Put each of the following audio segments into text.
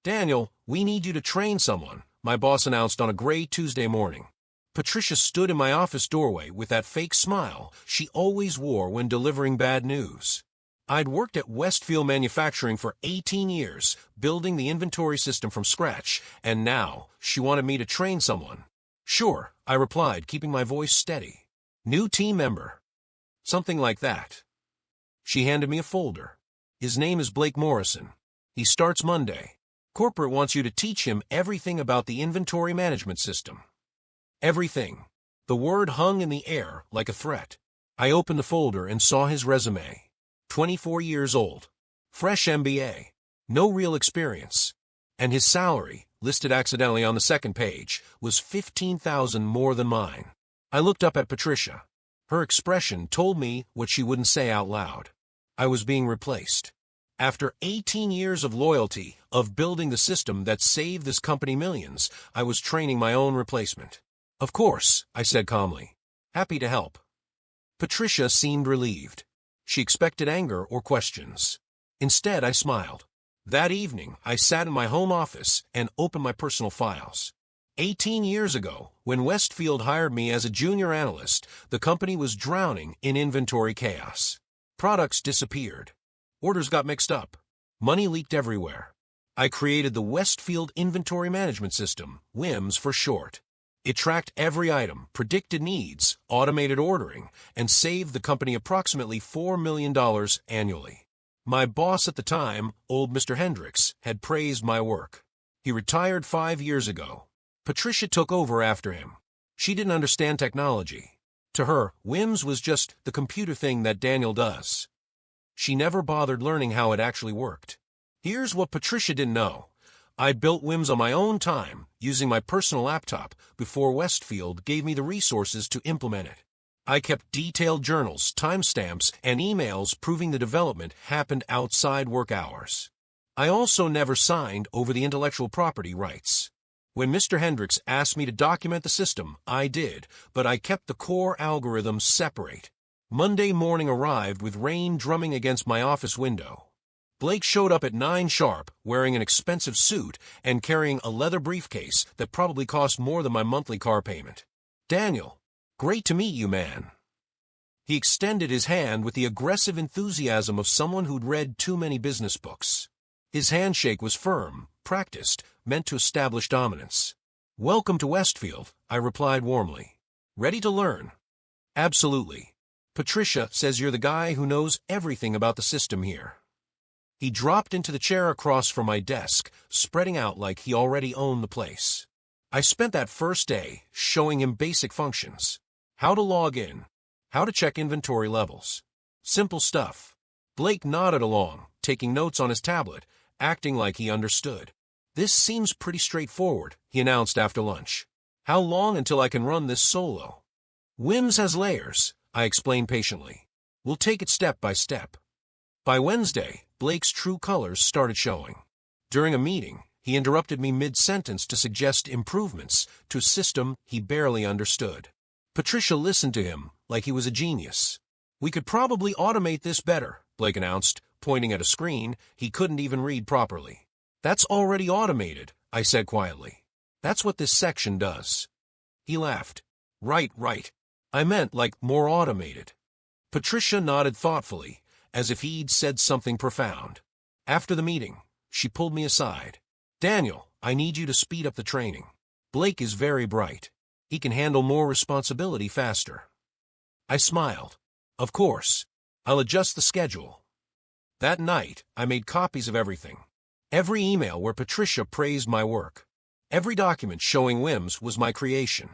Daniel, we need you to train someone, my boss announced on a gray Tuesday morning. Patricia stood in my office doorway with that fake smile she always wore when delivering bad news. I'd worked at Westfield Manufacturing for 18 years, building the inventory system from scratch, and now she wanted me to train someone. Sure, I replied, keeping my voice steady. New team member. Something like that. She handed me a folder. His name is Blake Morrison. He starts Monday. Corporate wants you to teach him everything about the inventory management system. Everything. The word hung in the air like a threat. I opened the folder and saw his resume. 24 years old. Fresh MBA. No real experience. And his salary, listed accidentally on the second page, was $15,000 more than mine. I looked up at Patricia. Her expression told me what she wouldn't say out loud. I was being replaced. After 18 years of loyalty, of building the system that saved this company millions, I was training my own replacement. Of course, I said calmly. Happy to help. Patricia seemed relieved. She expected anger or questions. Instead, I smiled. That evening, I sat in my home office and opened my personal files. 18 years ago, when Westfield hired me as a junior analyst, the company was drowning in inventory chaos. Products disappeared. Orders got mixed up. Money leaked everywhere. I created the Westfield Inventory Management System, WIMS for short. It tracked every item, predicted needs, automated ordering, and saved the company approximately $4 million annually. My boss at the time, old Mr. Hendricks, had praised my work. He retired 5 years ago. Patricia took over after him. She didn't understand technology. To her, WIMS was just the computer thing that Daniel does. She never bothered learning how it actually worked. Here's what Patricia didn't know. I built WIMS on my own time, using my personal laptop, before Westfield gave me the resources to implement it. I kept detailed journals, timestamps, and emails proving the development happened outside work hours. I also never signed over the intellectual property rights. When Mr. Hendricks asked me to document the system, I did, but I kept the core algorithms separate. Monday morning arrived with rain drumming against my office window. Blake showed up at 9 sharp, wearing an expensive suit and carrying a leather briefcase that probably cost more than my monthly car payment. Daniel, great to meet you, man. He extended his hand with the aggressive enthusiasm of someone who'd read too many business books. His handshake was firm, practiced, meant to establish dominance. Welcome to Westfield, I replied warmly. Ready to learn? Absolutely. Patricia says you're the guy who knows everything about the system here. He dropped into the chair across from my desk, spreading out like he already owned the place. I spent that first day showing him basic functions. How to log in. How to check inventory levels. Simple stuff. Blake nodded along, taking notes on his tablet, acting like he understood. This seems pretty straightforward, he announced after lunch. How long until I can run this solo? WIMS has layers, I explained patiently. We'll take it step by step. By Wednesday, Blake's true colors started showing. During a meeting, he interrupted me mid-sentence to suggest improvements to a system he barely understood. Patricia listened to him like he was a genius. We could probably automate this better, Blake announced, pointing at a screen he couldn't even read properly. That's already automated, I said quietly. That's what this section does. He laughed. Right. I meant like more automated. Patricia nodded thoughtfully, as if he'd said something profound. After the meeting, she pulled me aside. Daniel, I need you to speed up the training. Blake is very bright. He can handle more responsibility faster. I smiled. Of course. I'll adjust the schedule. That night, I made copies of everything. Every email where Patricia praised my work. Every document showing WIMS was my creation.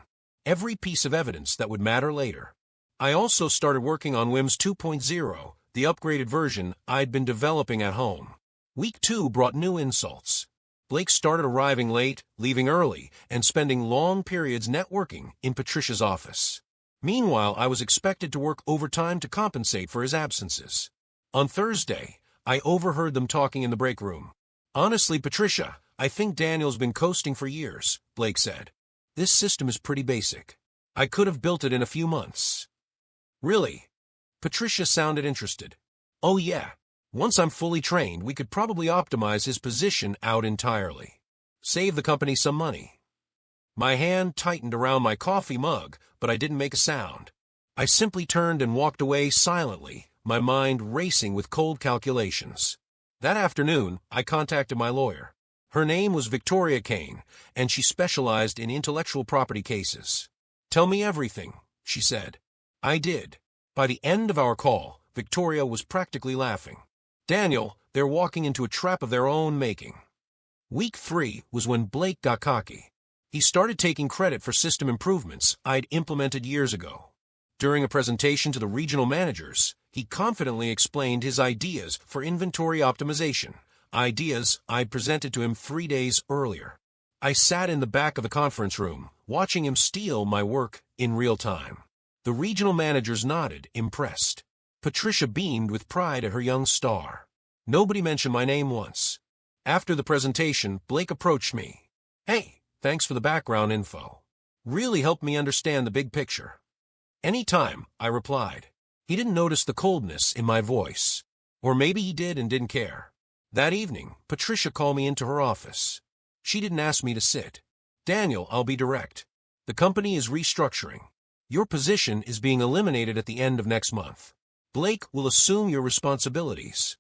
Every piece of evidence that would matter later. I also started working on WIMS 2.0, the upgraded version I'd been developing at home. Week 2 brought new insults. Blake started arriving late, leaving early, and spending long periods networking in Patricia's office. Meanwhile, I was expected to work overtime to compensate for his absences. On Thursday, I overheard them talking in the break room. Honestly, Patricia, I think Daniel's been coasting for years, Blake said. This system is pretty basic. I could have built it in a few months. Really? Patricia sounded interested. Oh yeah. Once I'm fully trained, we could probably optimize his position out entirely. Save the company some money. My hand tightened around my coffee mug, but I didn't make a sound. I simply turned and walked away silently, my mind racing with cold calculations. That afternoon, I contacted my lawyer. Her name was Victoria Kane, and she specialized in intellectual property cases. "Tell me everything," she said. I did. By the end of our call, Victoria was practically laughing. "Daniel, they're walking into a trap of their own making." Week 3 was when Blake got cocky. He started taking credit for system improvements I'd implemented years ago. During a presentation to the regional managers, he confidently explained his ideas for inventory optimization, ideas I'd presented to him 3 days earlier. I sat in the back of the conference room, watching him steal my work in real time. The regional managers nodded, impressed. Patricia beamed with pride at her young star. Nobody mentioned my name once. After the presentation, Blake approached me. "Hey, thanks for the background info. Really helped me understand the big picture." "Anytime," I replied. He didn't notice the coldness in my voice. Or maybe he did and didn't care. That evening, Patricia called me into her office. She didn't ask me to sit. "Daniel, I'll be direct. The company is restructuring. Your position is being eliminated at the end of next month. Blake will assume your responsibilities."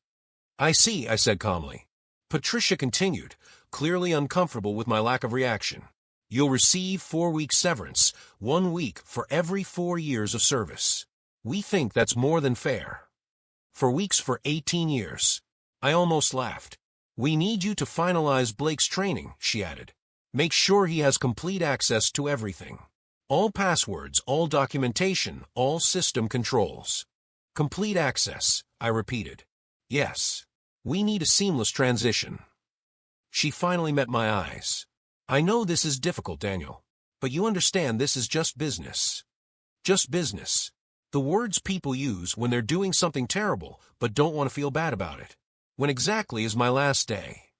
"I see," I said calmly. Patricia continued, clearly uncomfortable with my lack of reaction. "You'll receive 4 weeks severance, 1 week for every 4 years of service. We think that's more than fair." 4 weeks for 18 years. I almost laughed. "We need you to finalize Blake's training," she added. "Make sure he has complete access to everything. All passwords, all documentation, all system controls." "Complete access," I repeated. "Yes. We need a seamless transition." She finally met my eyes. "I know this is difficult, Daniel, but you understand this is just business." Just business. The words people use when they're doing something terrible but don't want to feel bad about it. "When exactly is my last day?"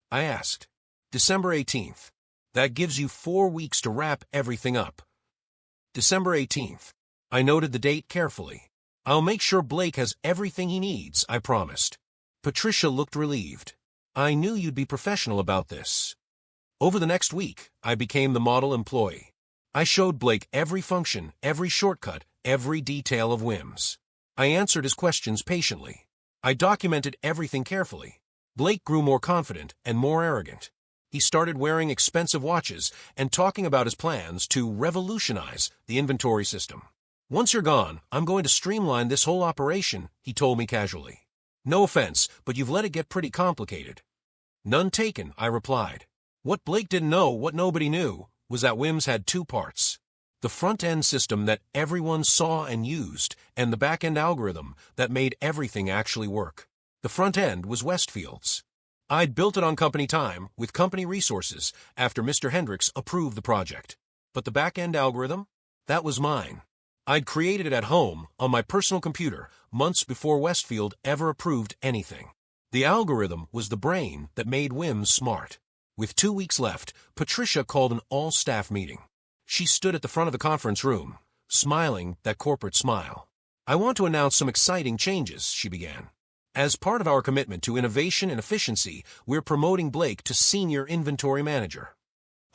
I asked. "December 18th. That gives you 4 weeks to wrap everything up." December 18th. I noted the date carefully. "I'll make sure Blake has everything he needs," I promised. Patricia looked relieved. "I knew you'd be professional about this." Over the next week, I became the model employee. I showed Blake every function, every shortcut, every detail of WIMS. I answered his questions patiently. I documented everything carefully. Blake grew more confident and more arrogant. He started wearing expensive watches and talking about his plans to revolutionize the inventory system. "Once you're gone, I'm going to streamline this whole operation," he told me casually. "No offense, but you've let it get pretty complicated." "None taken," I replied. What Blake didn't know, what nobody knew, was that WIMS had 2 parts. The front-end system that everyone saw and used, and the back-end algorithm that made everything actually work. The front end was Westfield's. I'd built it on company time, with company resources, after Mr. Hendricks approved the project. But the back-end algorithm? That was mine. I'd created it at home, on my personal computer, months before Westfield ever approved anything. The algorithm was the brain that made WIMS smart. With 2 weeks left, Patricia called an all-staff meeting. She stood at the front of the conference room, smiling that corporate smile. "I want to announce some exciting changes," she began. "As part of our commitment to innovation and efficiency, we're promoting Blake to Senior Inventory Manager."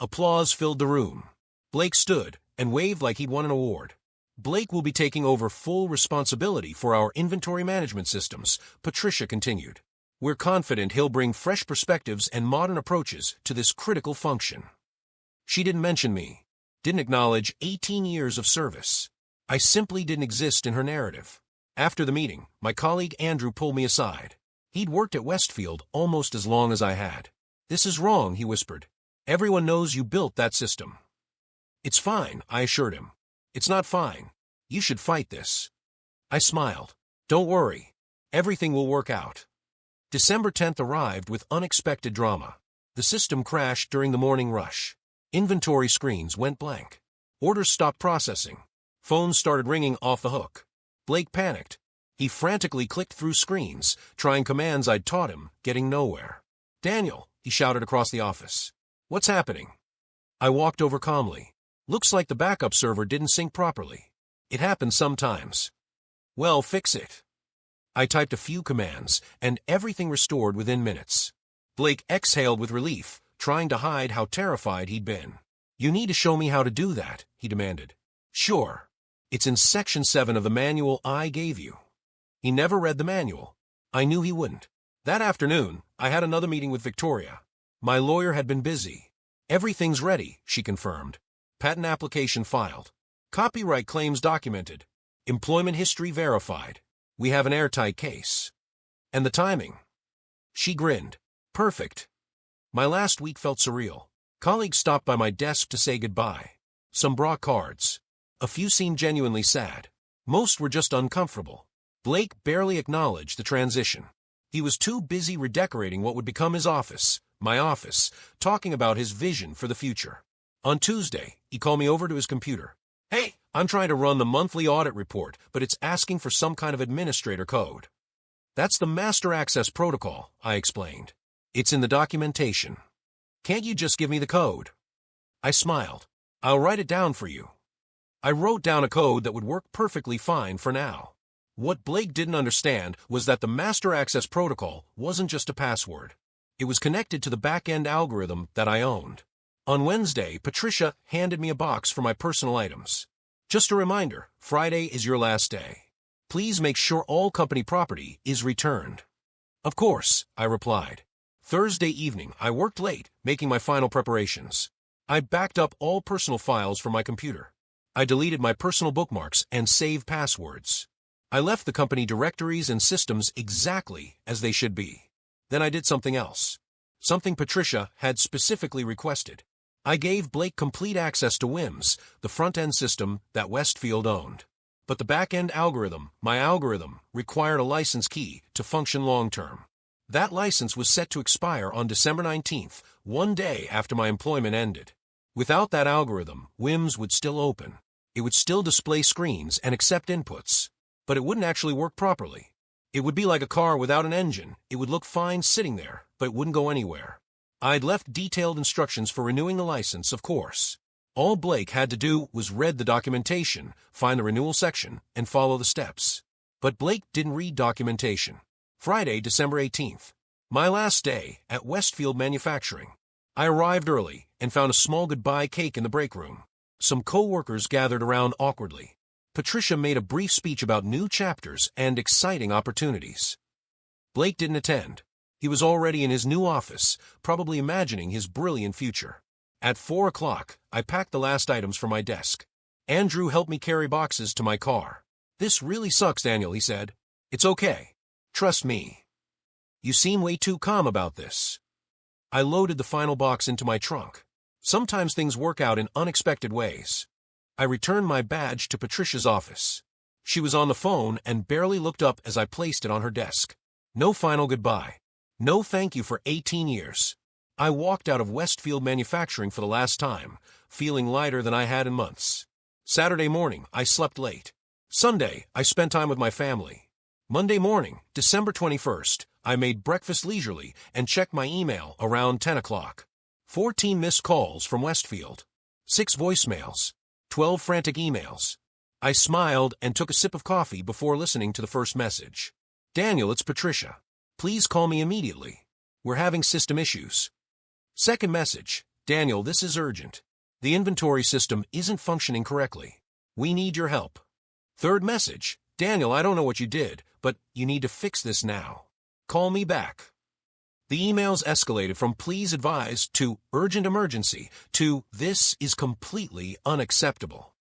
Applause filled the room. Blake stood and waved like he'd won an award. "Blake will be taking over full responsibility for our inventory management systems," Patricia continued. "We're confident he'll bring fresh perspectives and modern approaches to this critical function." She didn't mention me, didn't acknowledge 18 years of service. I simply didn't exist in her narrative. After the meeting, my colleague Andrew pulled me aside. He'd worked at Westfield almost as long as I had. "This is wrong," he whispered. "Everyone knows you built that system." "It's fine," I assured him. "It's not fine. You should fight this." I smiled. "Don't worry. Everything will work out." December 10th arrived with unexpected drama. The system crashed during the morning rush. Inventory screens went blank. Orders stopped processing. Phones started ringing off the hook. Blake panicked. He frantically clicked through screens, trying commands I'd taught him, getting nowhere. "Daniel," he shouted across the office. "What's happening?" I walked over calmly. "Looks like the backup server didn't sync properly. It happens sometimes." "Well, fix it." I typed a few commands, and everything restored within minutes. Blake exhaled with relief, trying to hide how terrified he'd been. "You need to show me how to do that," he demanded. "Sure. It's in Section 7 of the manual I gave you." He never read the manual. I knew he wouldn't. That afternoon, I had another meeting with Victoria. My lawyer had been busy. "Everything's ready," she confirmed. "Patent application filed. Copyright claims documented. Employment history verified. We have an airtight case." "And the timing?" She grinned. "Perfect." My last week felt surreal. Colleagues stopped by my desk to say goodbye. Some brought cards. A few seemed genuinely sad. Most were just uncomfortable. Blake barely acknowledged the transition. He was too busy redecorating what would become his office, my office, talking about his vision for the future. On Tuesday, he called me over to his computer. "Hey, I'm trying to run the monthly audit report, but it's asking for some kind of administrator code." "That's the master access protocol," I explained. "It's in the documentation. Can't you just give me the code?" I smiled. "I'll write it down for you." I wrote down a code that would work perfectly fine for now. What Blake didn't understand was that the master access protocol wasn't just a password. It was connected to the back-end algorithm that I owned. On Wednesday, Patricia handed me a box for my personal items. "Just a reminder, Friday is your last day. Please make sure all company property is returned." "Of course," I replied. Thursday evening, I worked late, making my final preparations. I backed up all personal files from my computer. I deleted my personal bookmarks and saved passwords. I left the company directories and systems exactly as they should be. Then I did something else. Something Patricia had specifically requested. I gave Blake complete access to WIMS, the front-end system that Westfield owned. But the back-end algorithm, my algorithm, required a license key to function long-term. That license was set to expire on December 19th, one day after my employment ended. Without that algorithm, WIMS would still open. It would still display screens and accept inputs. But it wouldn't actually work properly. It would be like a car without an engine. It would look fine sitting there, but it wouldn't go anywhere. I'd left detailed instructions for renewing the license, of course. All Blake had to do was read the documentation, find the renewal section, and follow the steps. But Blake didn't read documentation. Friday, December 18th. My last day at Westfield Manufacturing. I arrived early and found a small goodbye cake in the break room. Some co-workers gathered around awkwardly. Patricia made a brief speech about new chapters and exciting opportunities. Blake didn't attend. He was already in his new office, probably imagining his brilliant future. At 4 o'clock, I packed the last items for my desk. Andrew helped me carry boxes to my car. "This really sucks, Daniel," he said. "It's okay. Trust me. You seem way too calm about this." I loaded the final box into my trunk. Sometimes things work out in unexpected ways. I returned my badge to Patricia's office. She was on the phone and barely looked up as I placed it on her desk. No final goodbye. No thank you for 18 years. I walked out of Westfield Manufacturing for the last time, feeling lighter than I had in months. Saturday morning, I slept late. Sunday, I spent time with my family. Monday morning, December 21st, I made breakfast leisurely and checked my email around 10 o'clock. 14 missed calls from Westfield. 6 voicemails. 12 frantic emails. I smiled and took a sip of coffee before listening to the first message. "Daniel, it's Patricia. Please call me immediately. We're having system issues." Second message. "Daniel, this is urgent. The inventory system isn't functioning correctly. We need your help." Third message. "Daniel, I don't know what you did, but you need to fix this now. Call me back." The emails escalated from "please advise" to "urgent emergency" to "this is completely unacceptable."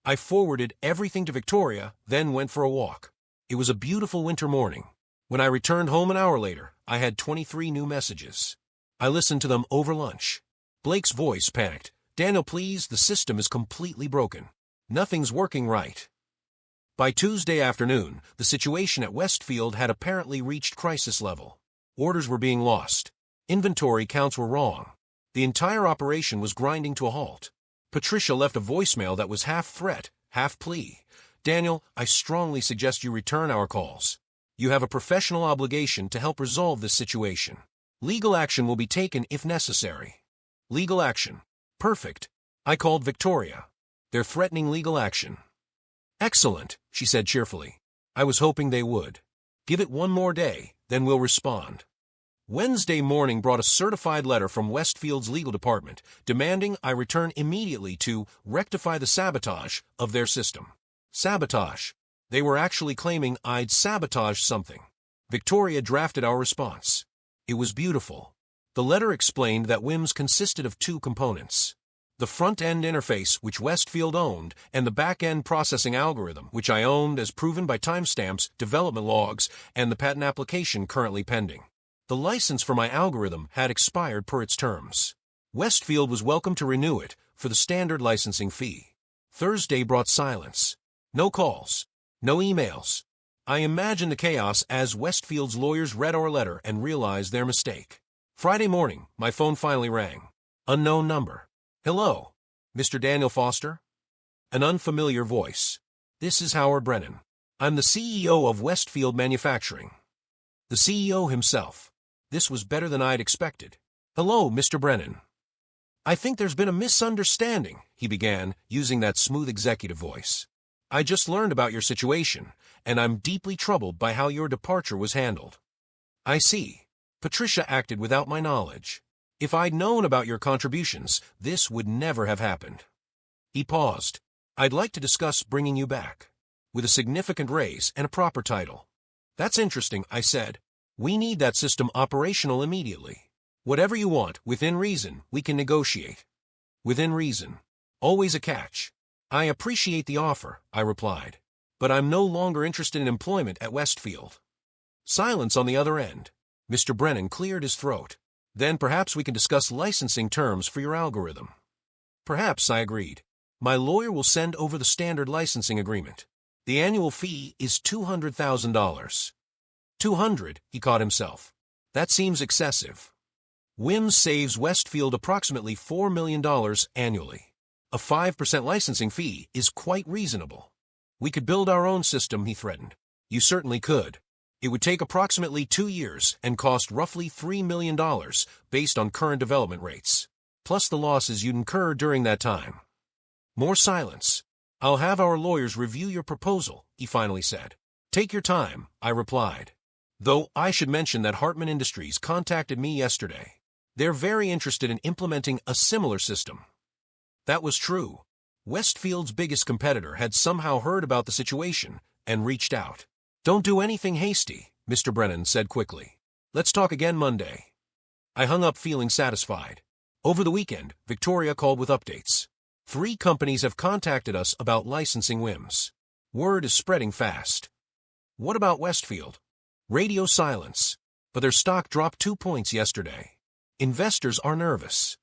I forwarded everything to Victoria, then went for a walk. It was a beautiful winter morning. When I returned home an hour later, I had 23 new messages. I listened to them over lunch. Blake's voice panicked. "Daniel, please, the system is completely broken. Nothing's working right." By Tuesday afternoon, the situation at Westfield had apparently reached crisis level. Orders were being lost. Inventory counts were wrong. The entire operation was grinding to a halt. Patricia left a voicemail that was half threat, half plea. "Daniel, I strongly suggest you return our calls. You have a professional obligation to help resolve this situation. Legal action will be taken if necessary." Legal action. Perfect. I called Victoria. "They're threatening legal action." "Excellent," she said cheerfully. "I was hoping they would." Give it one more day, then we'll respond. Wednesday morning brought a certified letter from Westfield's legal department demanding I return immediately to rectify the sabotage of their system. Sabotage. They were actually claiming I'd sabotaged something. Victoria drafted our response. It was beautiful. The letter explained that WIMS consisted of two components: the front-end interface, which Westfield owned, and the back-end processing algorithm, which I owned, as proven by timestamps, development logs, and the patent application currently pending. The license for my algorithm had expired per its terms. Westfield was welcome to renew it for the standard licensing fee. Thursday brought silence. No calls. No emails. I imagined the chaos as Westfield's lawyers read our letter and realized their mistake. Friday morning, my phone finally rang. Unknown number. Hello, Mr. Daniel Foster? An unfamiliar voice. This is Howard Brennan. I'm the CEO of Westfield Manufacturing. The CEO himself. This was better than I'd expected. Hello, Mr. Brennan. I think there's been a misunderstanding, he began, using that smooth executive voice. I just learned about your situation, and I'm deeply troubled by how your departure was handled. I see. Patricia acted without my knowledge. If I'd known about your contributions, this would never have happened. He paused. I'd like to discuss bringing you back, with a significant raise and a proper title. That's interesting, I said. We need that system operational immediately. Whatever you want, within reason, we can negotiate. Within reason. Always a catch. I appreciate the offer, I replied, but I'm no longer interested in employment at Westfield. Silence on the other end. Mr. Brennan cleared his throat. Then perhaps we can discuss licensing terms for your algorithm. Perhaps, I agreed. My lawyer will send over the standard licensing agreement. The annual fee is $200,000. 200, he caught himself. That seems excessive. WIMS saves Westfield approximately $4 million annually. A 5% licensing fee is quite reasonable. We could build our own system, he threatened. You certainly could. It would take approximately 2 years and cost roughly $3 million based on current development rates, plus the losses you'd incur during that time. More silence. I'll have our lawyers review your proposal, he finally said. Take your time, I replied. Though I should mention that Hartman Industries contacted me yesterday. They're very interested in implementing a similar system. That was true. Westfield's biggest competitor had somehow heard about the situation and reached out. Don't do anything hasty, Mr. Brennan said quickly. Let's talk again Monday. I hung up feeling satisfied. Over the weekend, Victoria called with updates. 3 companies have contacted us about licensing WIMS. Word is spreading fast. What about Westfield? Radio silence. But their stock dropped 2 points yesterday. Investors are nervous.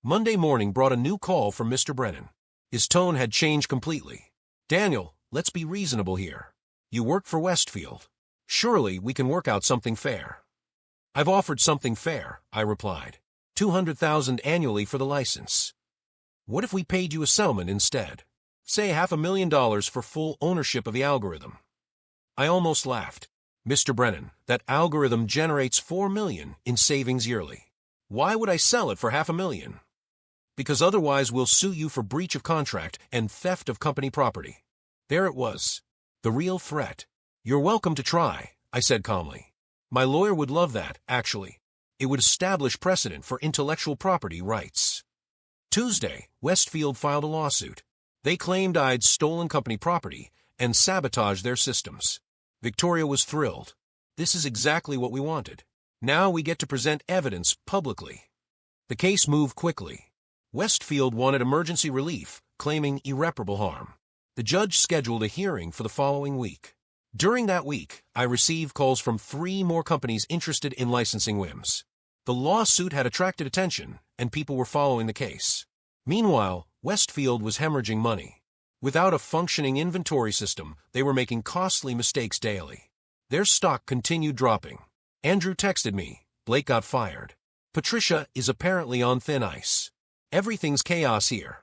Monday morning brought a new call from Mr. Brennan. His tone had changed completely. Daniel, let's be reasonable here. You work for Westfield. Surely we can work out something fair. I've offered something fair, I replied. $200,000 annually for the license. What if we paid you a settlement instead? Say $500,000 for full ownership of the algorithm. I almost laughed. Mr. Brennan, that algorithm generates $4 million in savings yearly. Why would I sell it for $500,000? Because otherwise we'll sue you for breach of contract and theft of company property. There it was. The real threat. You're welcome to try, I said calmly. My lawyer would love that, actually. It would establish precedent for intellectual property rights. Tuesday, Westfield filed a lawsuit. They claimed I'd stolen company property and sabotaged their systems. Victoria was thrilled. This is exactly what we wanted. Now we get to present evidence publicly. The case moved quickly. Westfield wanted emergency relief, claiming irreparable harm. The judge scheduled a hearing for the following week. During that week, I received calls from 3 more companies interested in licensing WIMS. The lawsuit had attracted attention, and people were following the case. Meanwhile, Westfield was hemorrhaging money. Without a functioning inventory system, they were making costly mistakes daily. Their stock continued dropping. Andrew texted me. Blake got fired. Patricia is apparently on thin ice. Everything's chaos here.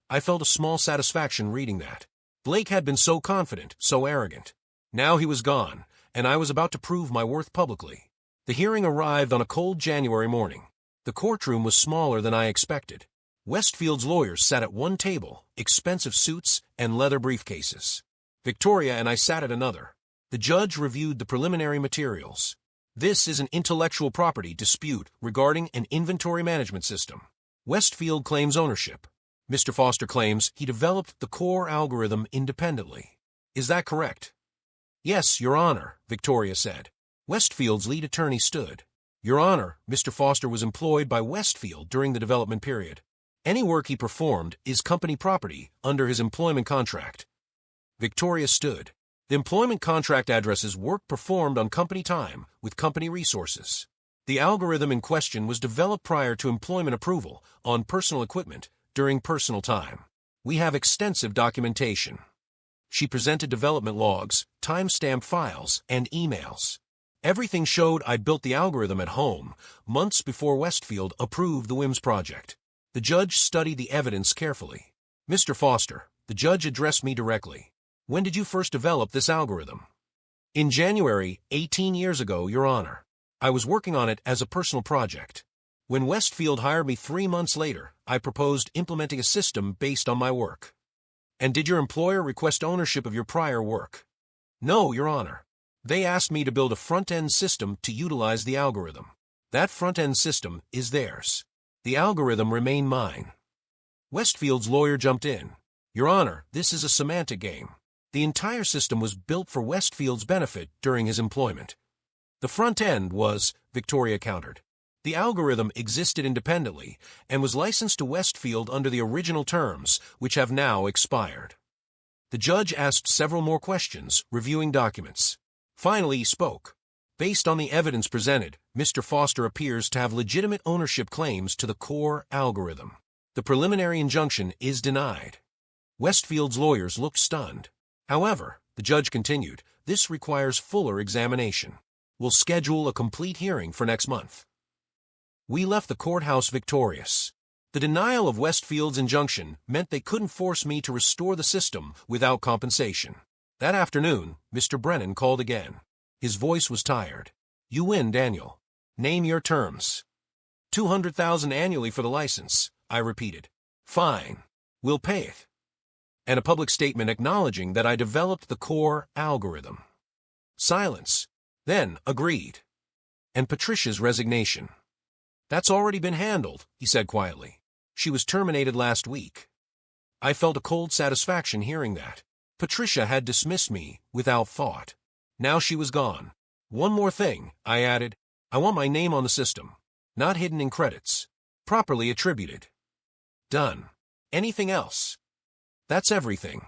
I felt a small satisfaction reading that. Blake had been so confident, so arrogant. Now he was gone, and I was about to prove my worth publicly. The hearing arrived on a cold January morning. The courtroom was smaller than I expected. Westfield's lawyers sat at one table, expensive suits and leather briefcases. Victoria and I sat at another. The judge reviewed the preliminary materials. This is an intellectual property dispute regarding an inventory management system. Westfield claims ownership. Mr. Foster claims he developed the core algorithm independently. Is that correct? Yes, Your Honor, Victoria said. Westfield's lead attorney stood. Your Honor, Mr. Foster was employed by Westfield during the development period. Any work he performed is company property under his employment contract. Victoria stood. The employment contract addresses work performed on company time with company resources. The algorithm in question was developed prior to employment approval on personal equipment during personal time. We have extensive documentation. She presented development logs, timestamp files, and emails. Everything showed I built the algorithm at home, months before Westfield approved the WIMS project. The judge studied the evidence carefully. Mr. Foster, the judge addressed me directly. When did you first develop this algorithm? In January, 18 years ago, Your Honor. I was working on it as a personal project. When Westfield hired me 3 months later, I proposed implementing a system based on my work. And did your employer request ownership of your prior work? No, Your Honor. They asked me to build a front-end system to utilize the algorithm. That front-end system is theirs. The algorithm remained mine. Westfield's lawyer jumped in. Your Honor, this is a semantic game. The entire system was built for Westfield's benefit during his employment. The front end was, Victoria countered. The algorithm existed independently and was licensed to Westfield under the original terms, which have now expired. The judge asked several more questions, reviewing documents. Finally, he spoke. Based on the evidence presented, Mr. Foster appears to have legitimate ownership claims to the core algorithm. The preliminary injunction is denied. Westfield's lawyers looked stunned. However, the judge continued, this requires fuller examination. We'll schedule a complete hearing for next month. We left the courthouse victorious. The denial of Westfield's injunction meant they couldn't force me to restore the system without compensation. That afternoon, Mr. Brennan called again. His voice was tired. You win, Daniel. Name your terms. $200,000 annually for the license, I repeated. Fine. We'll pay it. And a public statement acknowledging that I developed the core algorithm. Silence. Then, agreed. And Patricia's resignation. That's already been handled, he said quietly. She was terminated last week. I felt a cold satisfaction hearing that. Patricia had dismissed me without thought. Now she was gone. One more thing, I added. I want my name on the system. Not hidden in credits. Properly attributed. Done. Anything else? That's everything.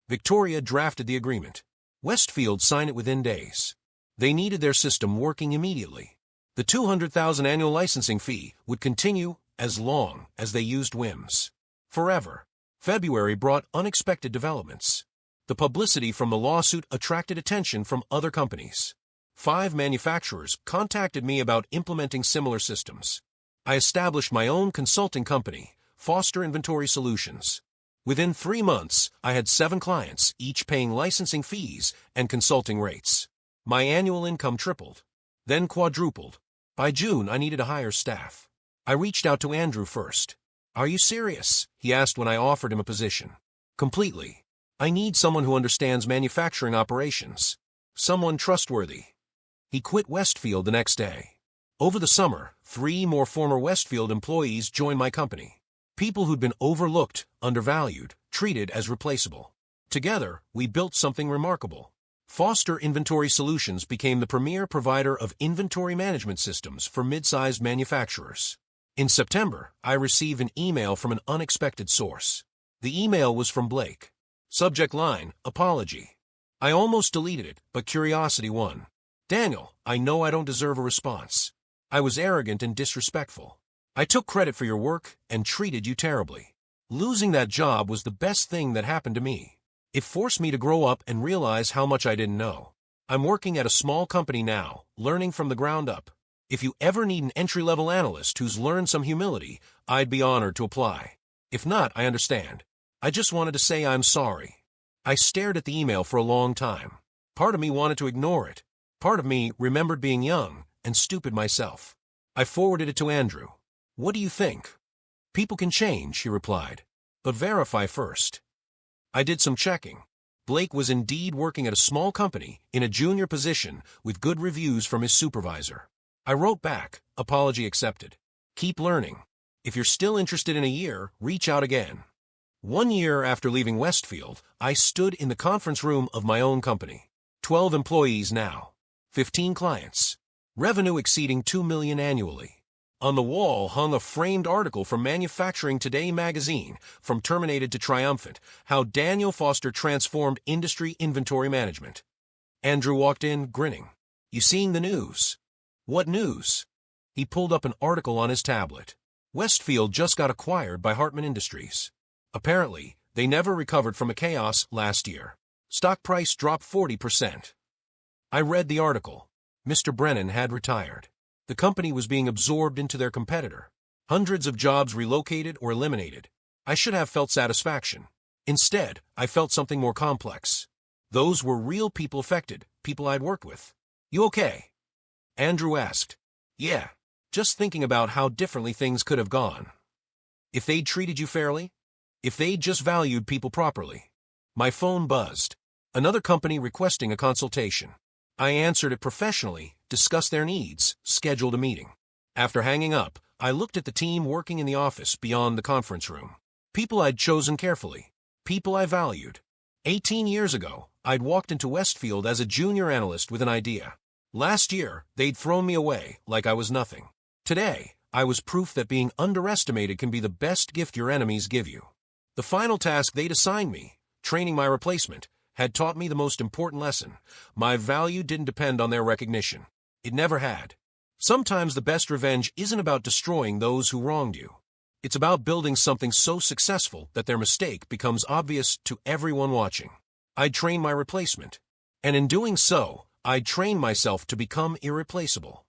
Victoria drafted the agreement. Westfield signed it within days. They needed their system working immediately. The $200,000 annual licensing fee would continue as long as they used WIMS. Forever. February brought unexpected developments. The publicity from the lawsuit attracted attention from other companies. 5 manufacturers contacted me about implementing similar systems. I established my own consulting company, Foster Inventory Solutions. Within 3 months, I had 7 clients, each paying licensing fees and consulting rates. My annual income tripled, then quadrupled. By June, I needed to hire staff. I reached out to Andrew first. Are you serious? He asked when I offered him a position. Completely. I need someone who understands manufacturing operations. Someone trustworthy. He quit Westfield the next day. Over the summer, 3 more former Westfield employees joined my company. People who'd been overlooked, undervalued, treated as replaceable. Together, we built something remarkable. Foster Inventory Solutions became the premier provider of inventory management systems for mid-sized manufacturers. In September, I received an email from an unexpected source. The email was from Blake. Subject line, apology. I almost deleted it, but curiosity won. Daniel, I know I don't deserve a response. I was arrogant and disrespectful. I took credit for your work and treated you terribly. Losing that job was the best thing that happened to me. It forced me to grow up and realize how much I didn't know. I'm working at a small company now, learning from the ground up. If you ever need an entry-level analyst who's learned some humility, I'd be honored to apply. If not, I understand. I just wanted to say I'm sorry. I stared at the email for a long time. Part of me wanted to ignore it. Part of me remembered being young and stupid myself. I forwarded it to Andrew. What do you think? People can change, he replied. But verify first. I did some checking. Blake was indeed working at a small company in a junior position with good reviews from his supervisor. I wrote back, apology accepted. Keep learning. If you're still interested in a year, reach out again. 1 year after leaving Westfield, I stood in the conference room of my own company. 12 employees now. 15 clients. Revenue exceeding $2 million annually. On the wall hung a framed article from Manufacturing Today magazine, From Terminated to Triumphant, how Daniel Foster transformed industry inventory management. Andrew walked in, grinning. You seeing the news? What news? He pulled up an article on his tablet. Westfield just got acquired by Hartman Industries. Apparently, they never recovered from a chaos last year. Stock price dropped 40%. I read the article. Mr. Brennan had retired. The company was being absorbed into their competitor. Hundreds of jobs relocated or eliminated. I should have felt satisfaction. Instead, I felt something more complex. Those were real people affected, people I'd worked with. You okay? Andrew asked. Yeah, just thinking about how differently things could have gone. If they'd treated you fairly? If they'd just valued people properly? My phone buzzed. Another company requesting a consultation. I answered it professionally, discussed their needs, scheduled a meeting. After hanging up, I looked at the team working in the office beyond the conference room. People I'd chosen carefully. People I valued. 18 years ago, I'd walked into Westfield as a junior analyst with an idea. Last year, they'd thrown me away like I was nothing. Today, I was proof that being underestimated can be the best gift your enemies give you. The final task they'd assigned me, training my replacement, had taught me the most important lesson. My value didn't depend on their recognition. It never had. Sometimes the best revenge isn't about destroying those who wronged you. It's about building something so successful that their mistake becomes obvious to everyone watching. I'd train my replacement. And in doing so, I'd train myself to become irreplaceable.